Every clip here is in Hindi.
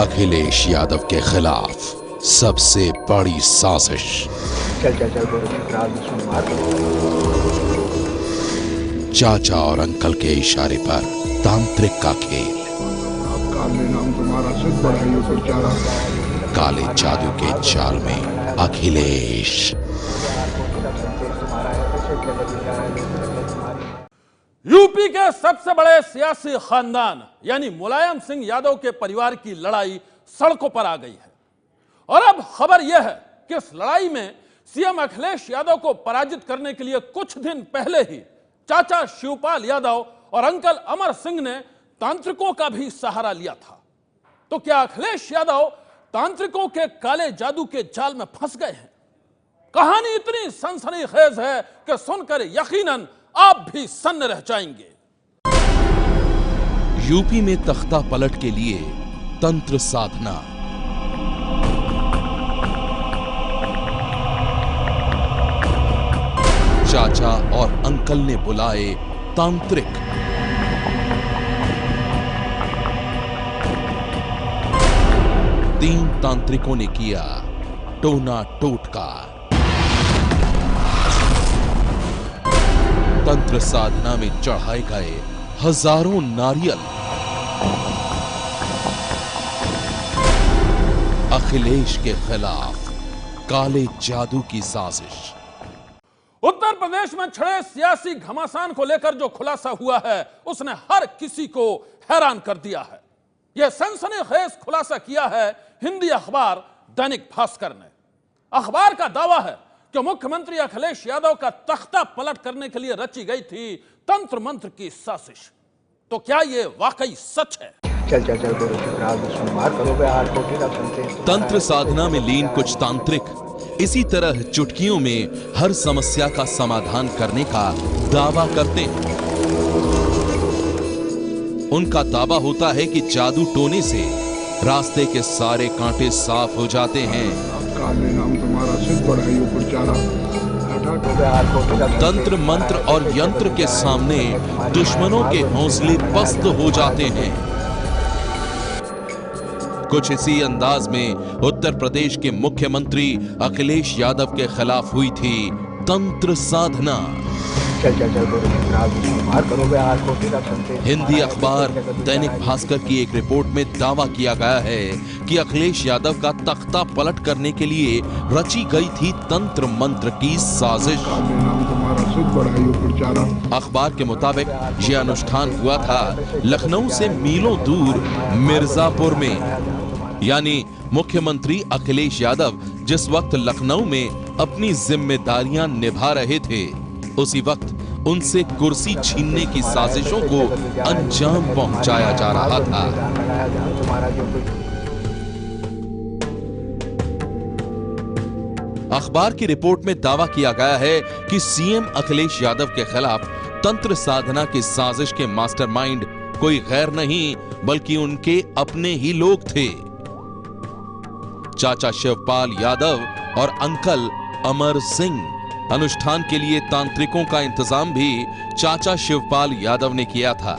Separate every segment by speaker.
Speaker 1: अखिलेश यादव के खिलाफ सबसे बड़ी साजिश। चाचा और अंकल के इशारे पर तांत्रिक का खेल। काले जादू के जाल में अखिलेश।
Speaker 2: यूपी के सबसे बड़े सियासी खानदान यानी मुलायम सिंह यादव के परिवार की लड़ाई सड़कों पर आ गई है और अब खबर यह है कि इस लड़ाई में सीएम अखिलेश यादव को पराजित करने के लिए कुछ दिन पहले ही चाचा शिवपाल यादव और अंकल अमर सिंह ने तांत्रिकों का भी सहारा लिया था। तो क्या अखिलेश यादव तांत्रिकों के काले जादू के जाल में फंस गए हैं? कहानी इतनी सनसनीखेज है कि सुनकर यकीनन आप भी सन्न रह जाएंगे।
Speaker 1: यूपी में तख्ता पलट के लिए तंत्र साधना। चाचा और अंकल ने बुलाए तांत्रिक। तीन तांत्रिकों ने किया टोना टोटका। तंत्र साधना में चढ़ाए गए हजारों नारियल। अखिलेश के खिलाफ काले जादू की साजिश।
Speaker 2: उत्तर प्रदेश में छिड़े सियासी घमासान को लेकर जो खुलासा हुआ है उसने हर किसी को हैरान कर दिया है। यह सनसनीखेज खुलासा किया है हिंदी अखबार दैनिक भास्कर ने। अखबार का दावा है कि मुख्यमंत्री अखिलेश यादव का तख्ता पलट करने के लिए रची गई थी तंत्र मंत्र की साजिश। तो क्या यह वाकई सच है?
Speaker 3: चल
Speaker 1: तंत्र साधना में लीन कुछ तांत्रिक इसी तरह चुटकियों में हर समस्या का समाधान करने का दावा करते हैं। उनका दावा होता है कि जादू टोने से रास्ते के सारे कांटे साफ हो जाते हैं। तंत्र मंत्र और यंत्र के सामने दुश्मनों के हौसले पस्त हो जाते हैं। कुछ इसी अंदाज में उत्तर प्रदेश के मुख्यमंत्री अखिलेश यादव के खिलाफ हुई थी तंत्र साधना। हिंदी अखबार दैनिक भास्कर की एक रिपोर्ट में दावा किया गया है कि अखिलेश यादव का तख्ता पलट करने के लिए रची गई थी तंत्र मंत्र की साजिश। अखबार के मुताबिक यह अनुष्ठान हुआ था लखनऊ से मीलों दूर मिर्जापुर में। यानी मुख्यमंत्री अखिलेश यादव जिस वक्त लखनऊ में अपनी जिम्मेदारियां निभा रहे थे उसी वक्त उनसे कुर्सी छीनने की साजिशों को अंजाम पहुंचाया जा रहा था। अखबार की रिपोर्ट में दावा किया गया है कि सीएम अखिलेश यादव के खिलाफ तंत्र साधना की साजिश के मास्टरमाइंड कोई गैर नहीं बल्कि उनके अपने ही लोग थे। चाचा शिवपाल यादव और अंकल अमर सिंह। अनुष्ठान के लिए तांत्रिकों का इंतजाम भी चाचा शिवपाल यादव ने किया था।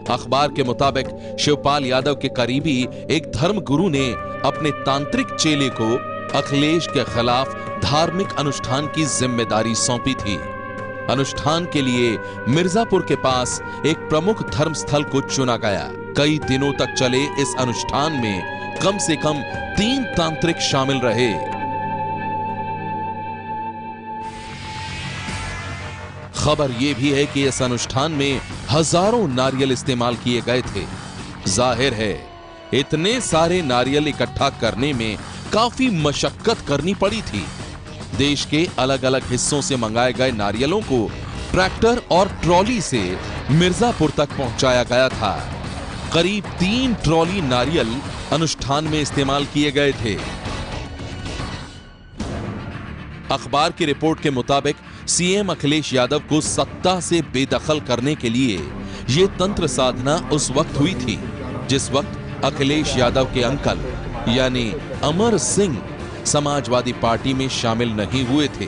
Speaker 1: अखबार के मुताबिक शिवपाल यादव के करीबी एक धर्मगुरु ने अपने तांत्रिक चेले को अखिलेश के खिलाफ धार्मिक अनुष्ठान की जिम्मेदारी सौंपी थी। अनुष्ठान के लिए मिर्जापुर के पास एक प्रमुख धर्मस्थल को चुना गया। कई दिनों तक चले इस अनुष्ठान में कम से कम 3 तांत्रिक शामिल रहे। खबर यह भी है कि इस अनुष्ठान में हजारों नारियल इस्तेमाल किए गए थे। जाहिर है इतने सारे नारियल इकट्ठा करने में काफी मशक्कत करनी पड़ी थी। देश के अलग अलग हिस्सों से मंगाए गए नारियलों को ट्रैक्टर और ट्रॉली से मिर्जापुर तक पहुंचाया गया था। करीब 3 ट्रॉली नारियल अनुष्ठान में इस्तेमाल किए गए थे। अखबार की रिपोर्ट के मुताबिक सीएम अखिलेश यादव को सत्ता से बेदखल करने के लिए यह तंत्र साधना उस वक्त हुई थी जिस वक्त अखिलेश यादव के अंकल यानी अमर सिंह समाजवादी पार्टी में शामिल नहीं हुए थे।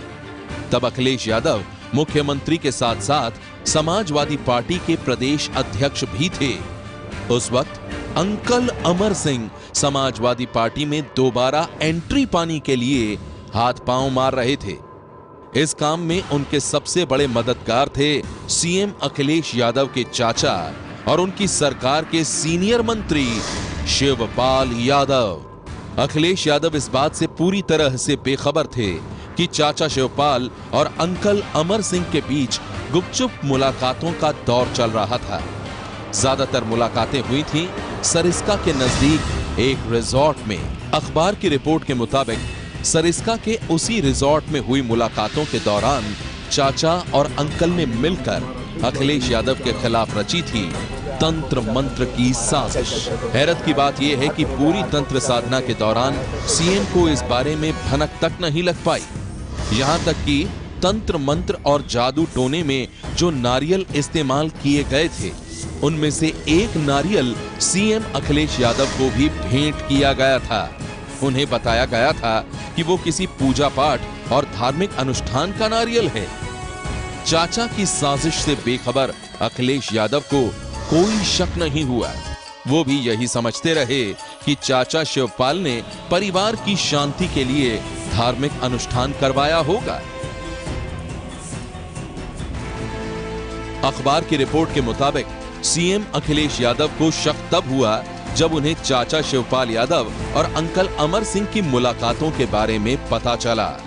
Speaker 1: तब अखिलेश यादव मुख्यमंत्री के साथ साथ समाजवादी पार्टी के प्रदेश अध्यक्ष भी थे। उस वक्त अंकल अमर सिंह समाजवादी पार्टी में दोबारा एंट्री पाने के लिए हाथ पांव मार रहे थे। इस काम में उनके सबसे बड़े मददगार थे सीएम अखिलेश यादव के चाचा और उनकी सरकार के सीनियर मंत्री शिवपाल यादव। अखिलेश यादव इस बात से पूरी तरह से बेखबर थे कि चाचा शिवपाल और अंकल अमर सिंह के बीच गुपचुप मुलाकातों का दौर चल रहा था। ज्यादातर मुलाकातें हुई थीं सरिस्का के नजदीक एक रिजॉर्ट में। अखबार की रिपोर्ट के मुताबिक सरिस्का के उसी रिजॉर्ट में हुई मुलाकातों के दौरान चाचा और अंकल ने मिलकर अखिलेश यादव के खिलाफ रची थी तंत्र मंत्र की साजिश। हैरत की बात यह है कि पूरी तंत्र साधना के दौरान सीएम को इस बारे में भनक तक नहीं लग पाई। यहां तक कि तंत्र मंत्र और जादू टोने में जो नारियल इस्तेमाल किए गए थे उनमें से एक नारियल सीएम अखिलेश यादव को भी भेंट किया गया था। उन्हें बताया गया था कि वो किसी पूजा पाठ और धार्मिक अनुष्ठान का नारियल है। चाचा की साजिश से बेखबर अखिलेश यादव को कोई शक नहीं हुआ। वो भी यही समझते रहे कि चाचा शिवपाल ने परिवार की शांति के लिए धार्मिक अनुष्ठान करवाया होगा। अखबार की रिपोर्ट के मुताबिक सीएम अखिलेश यादव को शक तब हुआ जब उन्हें चाचा शिवपाल यादव और अंकल अमर सिंह की मुलाकातों के बारे में पता चला।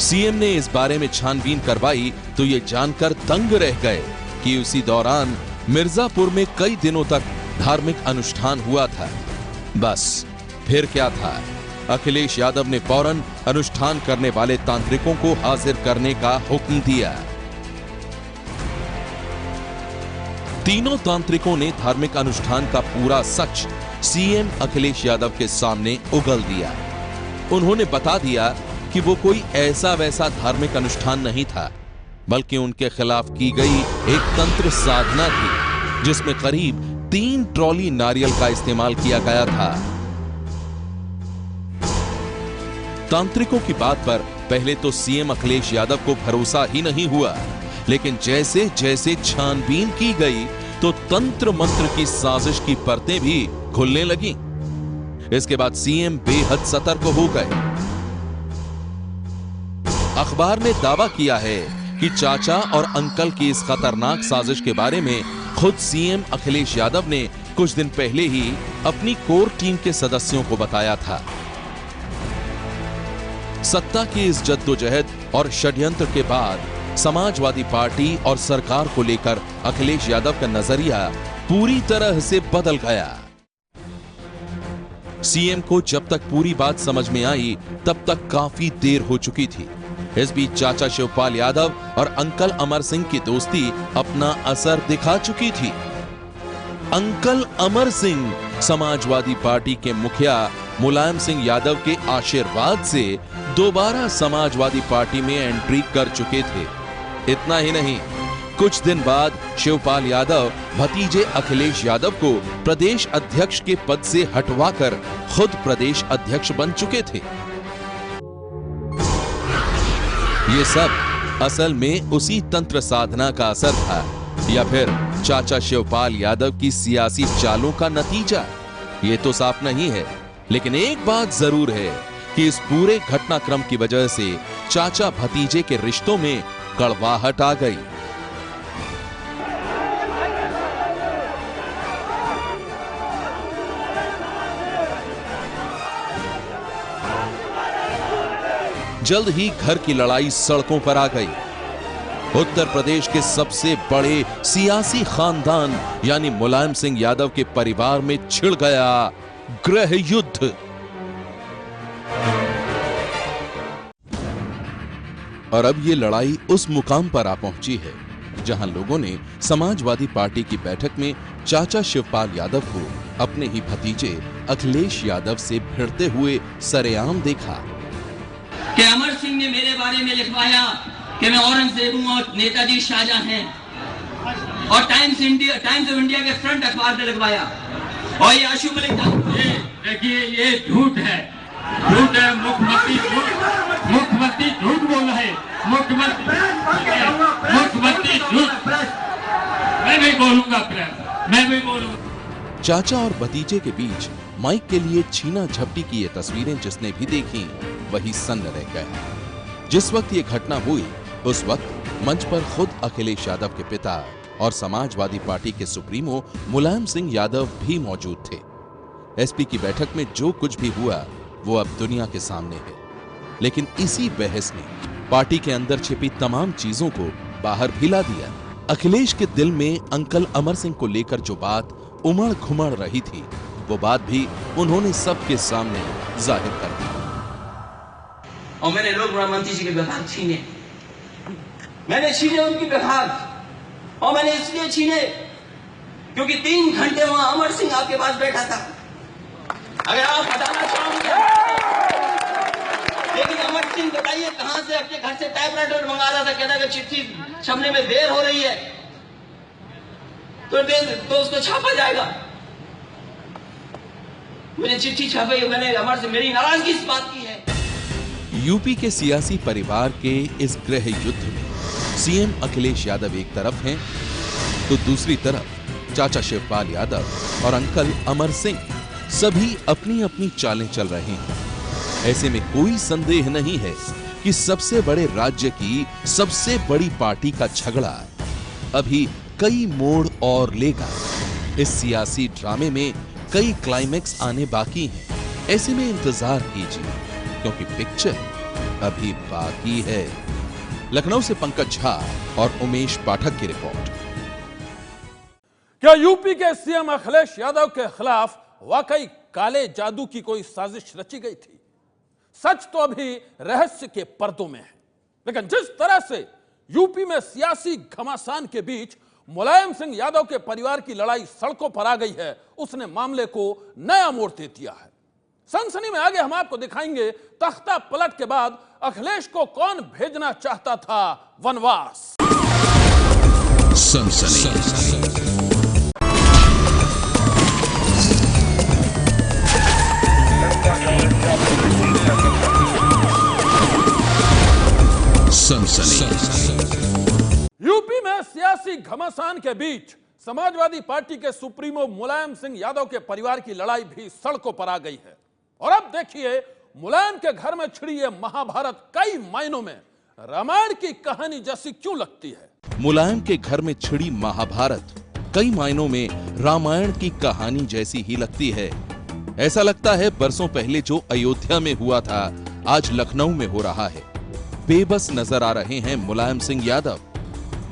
Speaker 1: सीएम ने इस बारे में छानबीन करवाई तो ये जानकर दंग रह गए कि उसी दौरान मिर्जापुर में कई दिनों तक धार्मिक अनुष्ठान हुआ था। बस फिर क्या था, अखिलेश यादव ने फौरन अनुष्ठान करने वाले तांत्रिकों को हाजिर करने का हुक्म दिया। तीनों तांत्रिकों ने धार्मिक अनुष्ठान का पूरा सच सीएम अखिलेश यादव के सामने उगल दिया। उन्होंने बता दिया कि वो कोई ऐसा वैसा धार्मिक अनुष्ठान नहीं था, बल्कि उनके खिलाफ की गई एक तंत्र साधना थी जिसमें करीब 3 ट्रॉली नारियल का इस्तेमाल किया गया था। तांत्रिकों की बात पर पहले तो सीएम अखिलेश यादव को भरोसा ही नहीं हुआ, लेकिन जैसे जैसे छानबीन की गई तो तंत्र मंत्र की साजिश की परतें भी खुलने लगी। इसके बाद सीएम बेहद सतर्क हो गए। अखबार ने दावा किया है कि चाचा और अंकल की इस खतरनाक साजिश के बारे में खुद सीएम अखिलेश यादव ने कुछ दिन पहले ही अपनी कोर टीम के सदस्यों को बताया था। सत्ता की इस जद्दोजहद और षड्यंत्र के बाद समाजवादी पार्टी और सरकार को लेकर अखिलेश यादव का नजरिया पूरी तरह से बदल गया। सीएम को जब तक पूरी बात समझ में आई तब तक काफी देर हो चुकी थी। इस बीच चाचा शिवपाल यादव और अंकल अमर सिंह की दोस्ती अपना असर दिखा चुकी थी। अंकल अमर सिंह समाजवादी पार्टी के मुखिया मुलायम सिंह यादव के आशीर्वाद से दोबारा समाजवादी पार्टी में एंट्री कर चुके थे। इतना ही नहीं, कुछ दिन बाद शिवपाल यादव भतीजे अखिलेश यादव को प्रदेश अध्यक्ष के पद से हटवाकर खुद प्रदेश अध्यक्ष बन चुके थे। ये सब असल में उसी तंत्र साधना का असर था या फिर चाचा शिवपाल यादव की सियासी चालों का नतीजा, ये तो साफ नहीं है। लेकिन एक बात जरूर है कि इस पूरे घटनाक्रम की वजह से चाचा भतीजे के रिश्तों में कड़वाहट आ गई। जल्द ही घर की लड़ाई सड़कों पर आ गई। उत्तर प्रदेश के सबसे बड़े सियासी खानदान यानी मुलायम सिंह यादव के परिवार में छिड़ गया गृह युद्ध। और अब ये लड़ाई उस मुकाम पर आ पहुंची है जहां लोगों ने समाजवादी पार्टी की बैठक में चाचा शिवपाल यादव को अपने ही भतीजे अखिलेश यादव से भिड़ते हुए सरेआम देखा।
Speaker 3: कि अमर सिंह ने मेरे बारे में लिखवाया कि मैं औरंगजेब हूं और नेताजी शाहजहां हैं, और टाइम्स ऑफ इंडिया के फ्रंट अखबार में लिखवाया। और ये आशु मलिक
Speaker 4: देखिए ये झूठ है, झूठ है। मुख्यमंत्री झूठ बोल रहे, मुख्यमंत्री झूठ। मैं भी बोलूंगा प्रेम, मैं भी बोलूंगा।
Speaker 1: चाचा और भतीजे के बीच माइक के लिए छीना झपटी की ये तस्वीरें जिसने भी देखी वही सन्न रह गया। जिस वक्त ये घटना हुई उस वक्त मंच पर खुद अखिलेश यादव के पिता और समाजवादी पार्टी के सुप्रीमो मुलायम सिंह यादव भी मौजूद थे। एसपी की बैठक में जो कुछ भी हुआ वो अब दुनिया के सामने है, लेकिन इसी बहस ने पार्टी के अंदर छिपी तमाम चीजों को बाहर भी ला दिया। अखिलेश के दिल में अंकल अमर सिंह को लेकर जो बात उमड़ घुमड़ रही थी वो बात भी उन्होंने सबके सामने जाहिर कर दी।
Speaker 3: और मैंने लोक मंत्री जी के विभाग छीने, मैंने छीने उनकी विभाग, और मैंने इसलिए छीने क्योंकि 3 घंटे वहां अमर सिंह आपके पास बैठा था। अगर आप हटाना चाहोगे, लेकिन अमर सिंह बताइए कहां से अपने घर से टाइपराइटर मंगा रहा था, कहता कि चिट्ठी छपने में देर हो रही है तो उसको छापा जाएगा। मैंने चिट्ठी छापी, मैंने अमर से मेरी नाराजगी इस बात की है।
Speaker 1: यूपी के सियासी परिवार के इस गृह युद्ध में सीएम अखिलेश यादव एक तरफ हैं तो दूसरी तरफ चाचा शिवपाल यादव और अंकल अमर सिंह सभी अपनी अपनी चालें चल रहे हैं। ऐसे में कोई संदेह नहीं है कि सबसे बड़े राज्य की सबसे बड़ी पार्टी का झगड़ा अभी कई मोड़ और लेगा। इस सियासी ड्रामे में कई क्लाइमेक्स आने बाकी हैं। ऐसे में इंतजार कीजिए क्योंकि पिक्चर अभी बाकी है। लखनऊ से पंकज झा और उमेश पाठक की रिपोर्ट।
Speaker 2: क्या यूपी के सीएम अखिलेश यादव के खिलाफ वाकई काले जादू की कोई साजिश रची गई थी? सच तो अभी रहस्य के पर्दों में है, लेकिन जिस तरह से यूपी में सियासी घमासान के बीच मुलायम सिंह यादव के परिवार की लड़ाई सड़कों पर आ गई है, उसने मामले को नया मोड़ दे दिया है। सनसनी में आगे हम आपको दिखाएंगे तख्ता पलट के बाद अखिलेश को कौन भेजना चाहता था वनवास।
Speaker 1: सनसनी
Speaker 2: यूपी में सियासी घमासान के बीच समाजवादी पार्टी के सुप्रीमो मुलायम सिंह यादव के परिवार की लड़ाई भी सड़कों पर आ गई है। और अब देखिए मुलायम के घर में छिड़ी ये महाभारत कई मायनों में रामायण की कहानी जैसी क्यों लगती है।
Speaker 1: मुलायम के घर में छिड़ी महाभारत कई मायनों में रामायण की कहानी जैसी ही लगती है। ऐसा लगता है बरसों पहले जो अयोध्या में हुआ था आज लखनऊ में हो रहा है। बेबस नजर आ रहे हैं मुलायम सिंह यादव।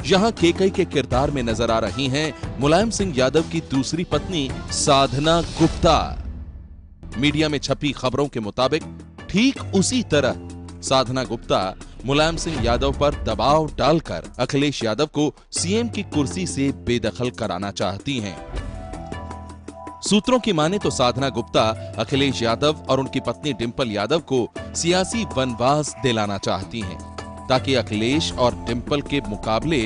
Speaker 1: यहां केकई के किरदार में नजर आ रही हैं मुलायम सिंह यादव की दूसरी पत्नी साधना गुप्ता। मीडिया में छपी खबरों के मुताबिक ठीक उसी तरह साधना गुप्ता मुलायम सिंह यादव पर दबाव डालकर अखिलेश यादव को सीएम की कुर्सी से बेदखल कराना चाहती हैं। सूत्रों की माने तो साधना गुप्ता अखिलेश यादव और उनकी पत्नी डिंपल यादव को सियासी वनवास दिलाना चाहती हैं ताकि अखिलेश और डिंपल के मुकाबले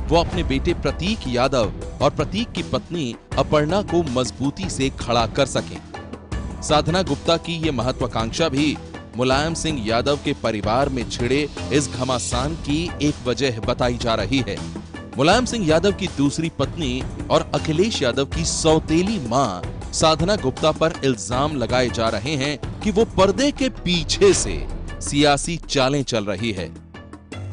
Speaker 1: वो अपने बेटे प्रतीक यादव और प्रतीक की पत्नी अपर्णा को मजबूती से खड़ा कर सकें। साधना गुप्ता की ये महत्वाकांक्षा भी मुलायम सिंह यादव के परिवार में छिड़े इस घमासान की एक वजह बताई जा रही है। मुलायम सिंह यादव की दूसरी पत्नी और अखिलेश यादव की सौतेली मां साधना गुप्ता पर इल्जाम लगाए जा रहे हैं कि वो पर्दे के पीछे से सियासी चालें चल रही है।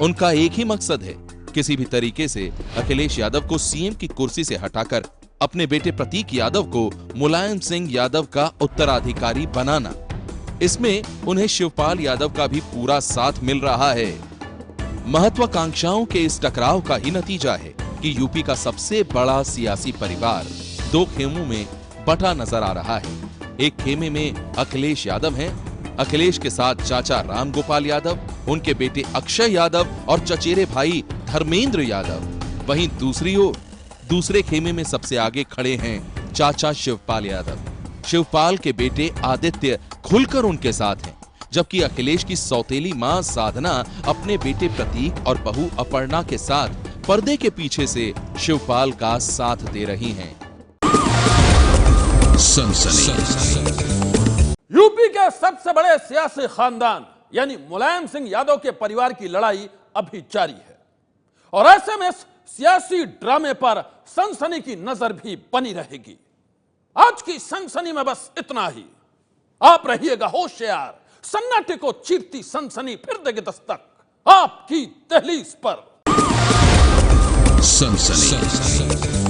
Speaker 1: उनका एक ही मकसद है, किसी भी तरीके से अखिलेश यादव को सीएम की कुर्सी से हटाकर अपने बेटे प्रतीक यादव को मुलायम सिंह यादव का उत्तराधिकारी बनाना। इसमें उन्हें शिवपाल यादव का भी पूरा साथ मिल रहा है। महत्वाकांक्षाओं के इस टकराव का ही नतीजा है कि यूपी का सबसे बड़ा सियासी परिवार दो खेमों में बटा नजर आ रहा है। एक खेमे में अखिलेश यादव हैं, अखिलेश के साथ चाचा राम गोपाल यादव, उनके बेटे अक्षय यादव और चचेरे भाई धर्मेंद्र यादव। वहीं दूसरी ओर दूसरे खेमे में सबसे आगे खड़े हैं चाचा शिवपाल यादव। शिवपाल के बेटे आदित्य खुलकर उनके साथ हैं, जबकि अखिलेश की सौतेली मां साधना अपने बेटे प्रतीक और बहू अपर्णा के साथ पर्दे के पीछे से शिवपाल का साथ दे रही हैं।
Speaker 2: यूपी के सबसे बड़े सियासी खानदान यानी मुलायम सिंह यादव के परिवार की लड़ाई अभी जारी है और ऐसे में इस सियासी ड्रामे पर सनसनी की नजर भी बनी रहेगी। आज की सनसनी में बस इतना ही। आप रहिएगा होशियार, सन्नाटे को चीरती सनसनी फिर देगी दस्तक आपकी दहलीज पर।
Speaker 1: सनसनी।